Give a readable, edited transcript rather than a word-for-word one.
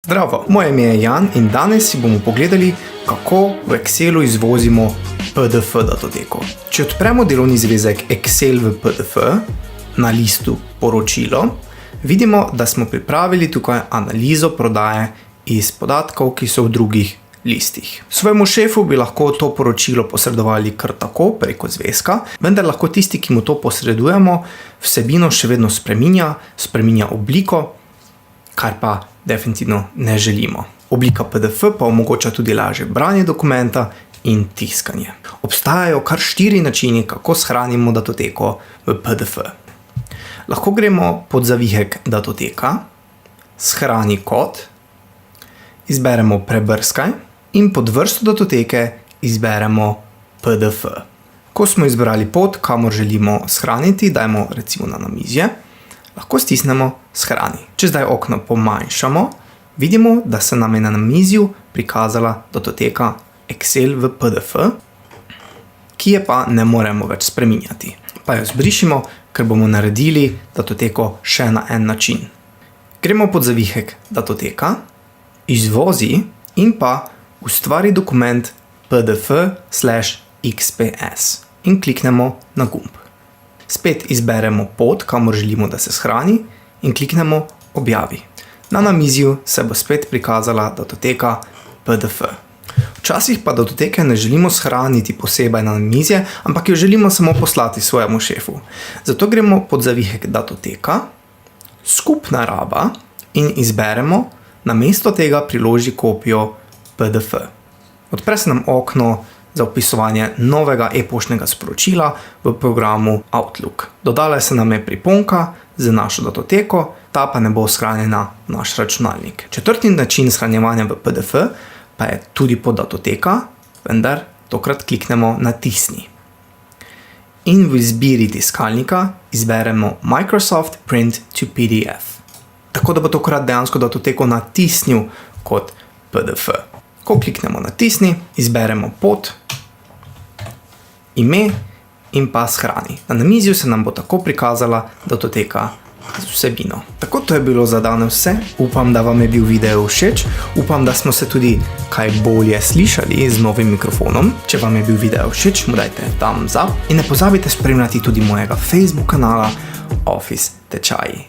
Zdravo, moje ime je Jan in danes si bomo pogledali, kako v Excelu izvozimo PDF datoteko. Če odpremo delovni zvezek Excel v PDF na listu Poročilo, vidimo, da smo pripravili tukaj analizo prodaje iz podatkov, ki so v drugih listih. Svojemu šefu bi lahko to poročilo posredovali kar tako preko zvezka, vendar lahko tisti, ki mu to posredujemo, vsebino še vedno spreminja obliko, kar pa definitivno ne želimo. Oblika PDF pa omogoča tudi lažje branje dokumenta in tiskanje. Obstajajo kar 4 načini, kako shranimo datoteko v PDF. Lahko gremo pod zavihek datoteka, shrani kot, izberemo prebrskaj in pod vrsto datoteke izberemo PDF. Ko smo izbrali pot, kamor želimo shraniti, dajmo recimo na namizje, lahko stisnemo shrani. Če zdaj okno pomanjšamo, vidimo, da se nam je na namizju prikazala datoteka Excel v PDF, ki je pa ne moremo več spreminjati. Pa jo zbrišimo, ker bomo naredili datoteko še na en način. Gremo pod zavihek datoteka, izvozi in pa ustvari dokument pdf/xps in kliknemo na gumb. Spet izberemo pot, kamor želimo, da se shrani in kliknemo objavi. Na namizju se bo spet prikazala datoteka PDF. Včasih pa datoteke ne želimo shraniti posebej na namizje, ampak jo želimo samo poslati svojemu šefu. Zato gremo pod zavihek datoteka, skupna raba in izberemo namesto tega priloži kopijo PDF. Odpre se nam okno za vpisovanje novega e-poštnega sporočila v programu Outlook. Dodala se nam je priponka z našo datoteko, ta pa ne bo shranjena v naš računalnik. Četrti način shranjevanja v PDF pa je tudi pod datoteka, vendar tokrat kliknemo na tisni. In v izbiri tiskalnika izberemo Microsoft Print to PDF. Tako da bo tokrat dejansko datoteko natisnil kot PDF. Ko kliknemo na tisni, izberemo pot, ime in pa shrani. Na namizju se nam bo tako prikazala datoteka z vsebino. Tako to je bilo za danes vse. Upam, da vam je bil video všeč. Upam, da smo se tudi kaj bolje slišali z novim mikrofonom. Če vam je bil video všeč, mu dajte thumbs up in ne pozabite spremljati tudi mojega Facebook kanala Office tečaji.